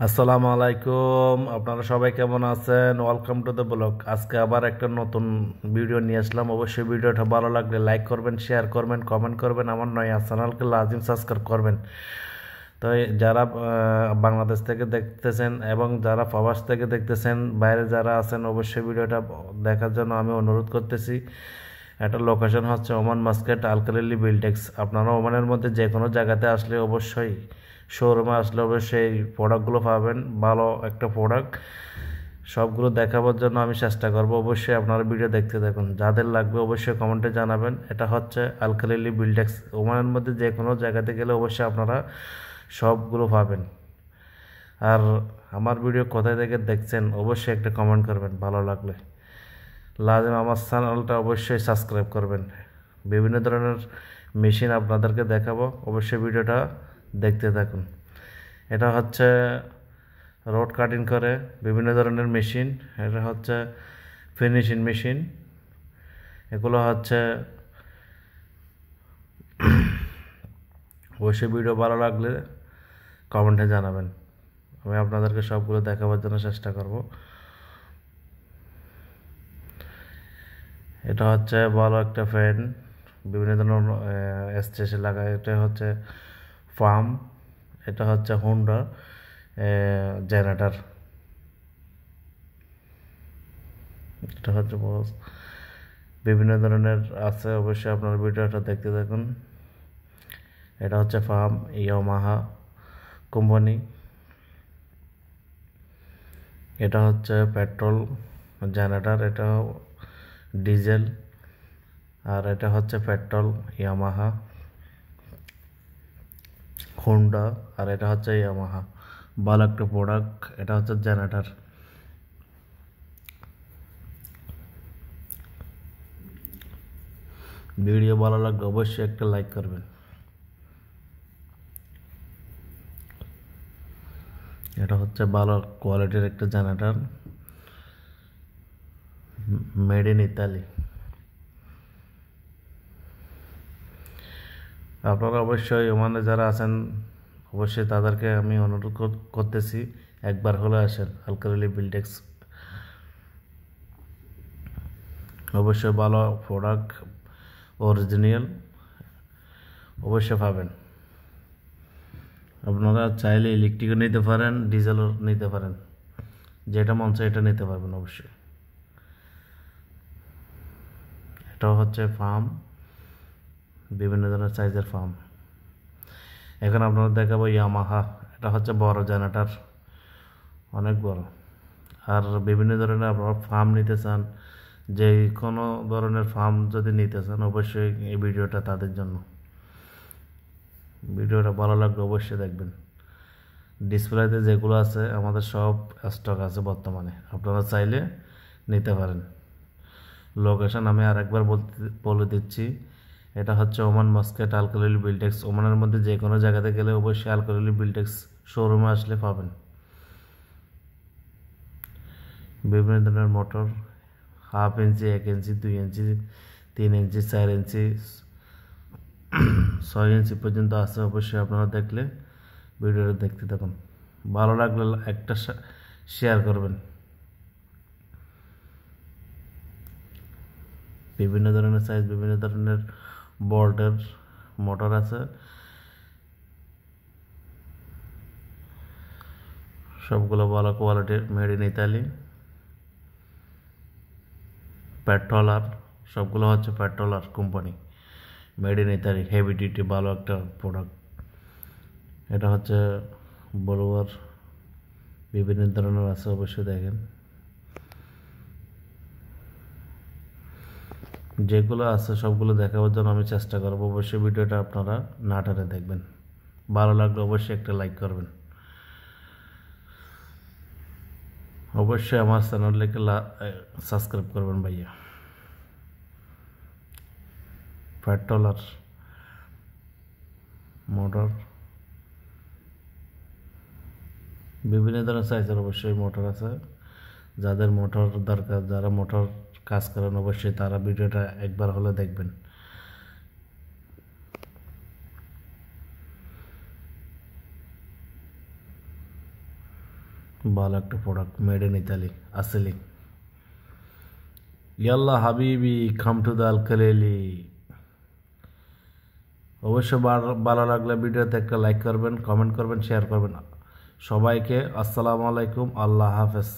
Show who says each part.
Speaker 1: আসসালামু আলাইকুম, আপনারা সবাই কেমন আছেন? Welcome to the blog. আজকে আবার একটা নতুন ভিডিও নিয়ে আসলাম। অবশ্যই ভিডিওটা ভালো লাগলে লাইক করবেন, শেয়ার করবেন, কমেন্ট করবেন। আমার নয়া চ্যানেলকে লাজিম সাবস্ক্রাইব করবেন। তো যারা বাংলাদেশ থেকে দেখতেছেন এবং যারা প্রবাস থেকে দেখতেছেন, বাইরে যারা আছেন, অবশ্যই ভিডিওটা দেখার জন্য আমি অনুরোধ করতেছি। একটা লোকেশন হচ্ছে ওমান মাস্কেট আলকালিলি বিল্ডেক্স। আপনারা ওমানের মধ্যে যে কোনো জায়গাতে আসলে অবশ্যই শোরুমে আসলে অবশ্যই প্রোডাক্টগুলো পাবেন। ভালো একটা প্রোডাক্ট সবগুলো দেখাবার জন্য আমি চেষ্টা করব। অবশ্যই আপনারা ভিডিও দেখতে থাকুন। যাদের লাগবে অবশ্যই কমেন্টে জানাবেন। এটা হচ্ছে আলকালিলি বিল্ডেক্স। ওমানের মধ্যে যে কোনো জায়গাতে গেলে অবশ্যই আপনারা সবগুলো পাবেন। আর আমার ভিডিও কোথায় থেকে দেখছেন অবশ্যই একটা কমেন্ট করবেন ভালো লাগলে। লাজিম আমার চ্যানেলটা অবশ্যই সাবস্ক্রাইব করবেন। বিভিন্ন ধরনের মেশিন আপনাদেরকে দেখাবো, অবশ্যই ভিডিওটা দেখতে থাকুন। এটা হচ্ছে রড কাটিং করে বিভিন্ন ধরনের মেশিন। এটা হচ্ছে ফিনিশিং মেশিন। এগুলো হচ্ছে অবশ্যই ভিডিও ভালো লাগলে কমেন্টে জানাবেন। আমি আপনাদেরকে সবগুলো দেখাবার জন্য চেষ্টা করব। এটা হচ্ছে ভালো একটা ফ্যান, বিভিন্ন ধরনের স্টেশন লাগায়। এটা হচ্ছে ফার্ম। এটা হচ্ছে হুন্ডা জেনারেটর। এটা হচ্ছে বস, বিভিন্ন ধরনের আছে। অবশ্যই আপনার ভিডিওটা দেখতে থাকুন। এটা হচ্ছে ফার্ম ইয়ামাহা কোম্পানি। এটা হচ্ছে পেট্রোল জেনারেটর, এটা ডিজেল। আর এটা হচ্ছে পেট্রোল ইয়ামাহা হুন্ডা। আর এটা হচ্ছে ইয়ামাহা। ভালো একটা প্রোডাক্ট। এটা হচ্ছে জেনারেটর। ভিডিও ভালো লাগলে অবশ্যই একটা লাইক করবেন। এটা হচ্ছে ভালো কোয়ালিটির একটা জেনারেটর, মেড ইন ইতালি। আপনারা অবশ্যই ওমানে যারা আছেন অবশ্যই তাদেরকে আমি অনুরোধ করতেছি একবার হলে আসেন আলকালিলি বিল্ডেক্স। অবশ্যই ভালো প্রোডাক্ট, অরিজিনাল অবশ্যই পাবেন। আপনারা চাইলে ইলেকট্রিকও নিতে পারেন, ডিজেলও নিতে পারেন, যেটা মন চায় এটা নিতে পারবেন অবশ্যই। এটাও হচ্ছে ফার্ম, বিভিন্ন ধরনের সাইজের ফার্ম। এখন আপনারা দেখাবো ইয়ামাহা। এটা হচ্ছে বড় জেনারেটর, অনেক বড়। আর বিভিন্ন ধরনের আপনারা ফার্ম নিতে চান, যে কোনো ধরনের ফার্ম যদি নিতে চান অবশ্যই এই ভিডিওটা তাদের জন্য। ভিডিওটা ভালো লাগলে অবশ্যই দেখবেন। ডিসপ্লেতে যেগুলো আছে আমাদের সব স্টক আছে বর্তমানে, আপনারা চাইলে নিতে পারেন। লোকেশন আমি আরেকবার বলে দিচ্ছি। এটা হচ্ছে ওমান মাস্কেট আলকালিলি বিল্ডেক্স। ওমানের মধ্যে যে কোনো জায়গাতে গেলে অবশ্যই আলকালিলি বিল্ডেক্স শোরুমে আসলে পাবেন। বিভিন্ন ধরনের মোটর, 1/2 ইঞ্চি, 1 ইঞ্চি, 2 ইঞ্চি, 3 ইঞ্চি, 4 ইঞ্চি, 6 ইঞ্চি পর্যন্ত আছে। অবশ্যই আপনারা দেখলে ভিডিওটা দেখতে থাকুন। ভালো লাগলে একটা শেয়ার করবেন। বিভিন্ন ধরনের সাইজ, বিভিন্ন ধরনের বোল্টের মোটর আছে। সবগুলো ভালো কোয়ালিটির, মেড ইন ইতালি। পেট্রোলার, সবগুলো হচ্ছে পেট্রোলার company, made in Italy. Heavy duty ভালো একটা প্রোডাক্ট। এটা হচ্ছে বড়োয়ার, বিভিন্ন ধরনের আছে অবশ্যই দেখেন। যেগুলো আছে সবগুলো দেখাবার জন্য আমি চেষ্টা করবো। অবশ্যই ভিডিওটা আপনারা না টেনে দেখবেন। ভালো লাগলে অবশ্যই একটা লাইক করবেন। অবশ্যই আমার চ্যানেলটাকে সাবস্ক্রাইব করবেন ভাইয়া। পেট্রোলার মোটর, বিভিন্ন ধরনের সাইজের অবশ্যই মোটর আছে। যাদের মোটর দরকার, যারা মোটর কাজ করেন অবশ্যই তারা ভিডিওটা একবার হলে দেখবেন। ভালো একটা প্রোডাক্ট, মেড ইন ইতালি আসেলি। ইয়াল্লা হাবিবি কাম টু দ্য আলকালেলি। অবশ্যই ভালো লাগলে ভিডিওতে একটা লাইক করবেন, কমেন্ট করবেন, শেয়ার করবেন। সবাইকে আসসালামু আলাইকুম, আল্লাহ হাফেজ।